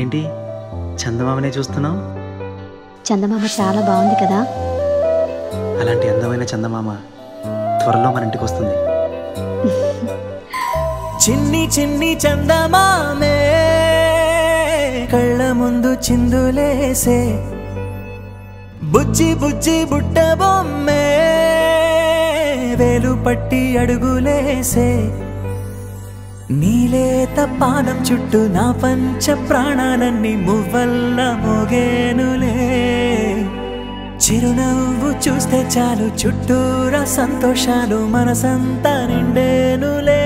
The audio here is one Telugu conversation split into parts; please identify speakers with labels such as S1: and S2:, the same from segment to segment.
S1: ఏంటి చందమామనే చూస్తున్నావు?
S2: చందమామ చాలా బాగుంది కదా.
S1: అలాంటి అందమైన చందమామ త్వరలో మన ఇంటికి వస్తుంది.
S3: చిన్ని చిన్ని చందమామే కళ్ళ ముందు చిందులేసే, బుజ్జి బుజ్జి బుట్ట బొమ్మే వేలు పట్టి అడుగులేసే, నీలేత పానం చుట్టూ నా పంచ ప్రాణాలన్నీ మువ్వల్ల మోగేనులే, చిరునవ్వు చూస్తే చాలు చుట్టూరా సంతోషాలు మనసంతా నిండేనులే.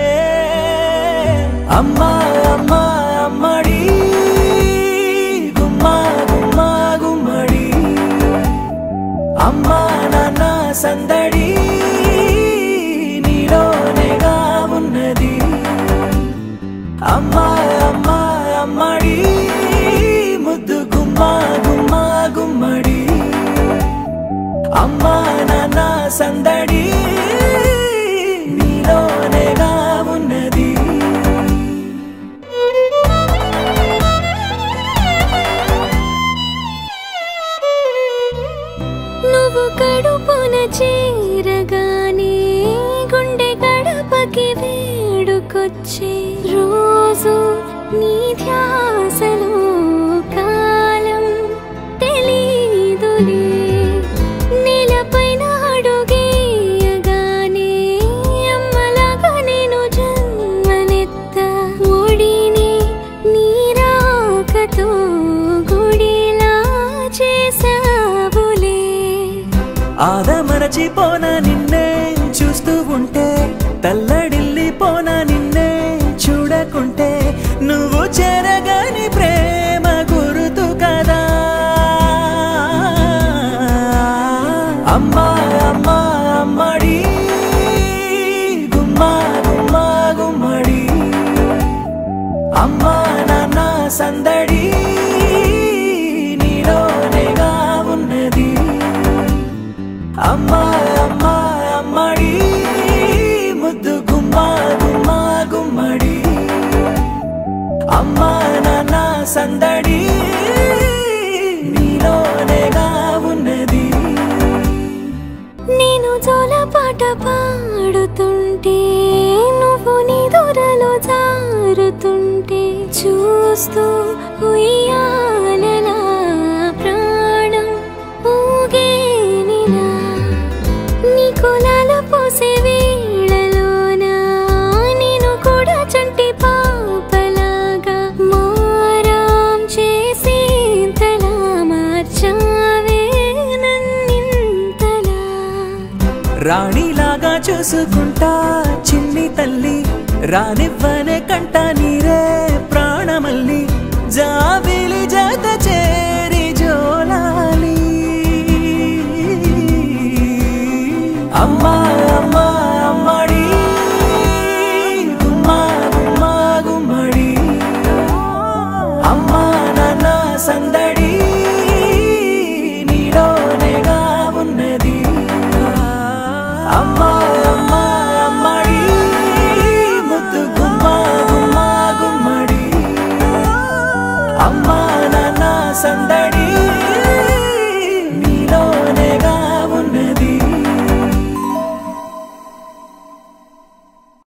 S3: అమ్మా అమ్మా అమ్మడి గుమ్మా గుమ్మా గుమ్మడి, అమ్మా నాన్న సందడి నీలోనేగా ఉన్నది. అమ్మా అమ్మా అమ్మడి ముద్దు గుమ్మా గుమ్మా గుమ్మడి, అమ్మా నాన్న సందడి నీలోనేగా ఉన్నది.
S4: నువ్వు కడుపున చేరగానే గుండె గడపకి వేడుకొచ్చే రోజు, నీ ధ్యాసలో కాలం తెలీదులే. నేలపైన అడుగేయగానే అమ్మలాగా నేను జన్మనెత్త, ఒడిని నీ రాకతో గుడిలా చేసావులే.
S3: ఆదమరచిపోన నిన్నే చూస్తూ ఉంటే, తల్లడిల్లిపోన నిన్నే చూడకుంటే, నువ్వు చెరగని ప్రేమ గురుతు కదా. అమ్మా అమ్మా అమ్మడి గుమ్మా గుమ్మా గుమ్మడి, అమ్మా నాన్న సందడి నీలోనేగా ఉన్నది. అమ్మా అమ్మా అమ్మడి ముద్దు గుమ్మా గుమ్మా గుమ్మడి, అమ్మా నాన్న సందడి నీలోనేగా ఉన్నది.
S4: నేను జోలపాట పాడుతుంటే, నువ్వు నీ దూరలో జారుతుంటే, చూస్తూ ఉయ్యాలలా ప్రాణం ఊగేనిలా. నీ కులాల పోసే వేళలోన నేను కూడా చంటి పాపలాగా మారాం చేసేంతలా మార్చావే నన్నింతలా.
S3: రాణిలాగా చూసుకుంటా చిన్ని తల్లి, రానివ్వనే కంట నీరే ప్రాణమల్లి, జాబిలి జత చేరి జోలాలి. అమ్మా అమ్మా అమ్మడి గుమ్మా గుమ్మా గుమ్మడి, అమ్మా నాన్న సందడి నీలోనేగా ఉన్నది. అమ్మా అమ్మా అమ్మడి ముద్దు గుమ్మా గుమ్మా గుమ్మడి, అమ్మా నాన్న సందడి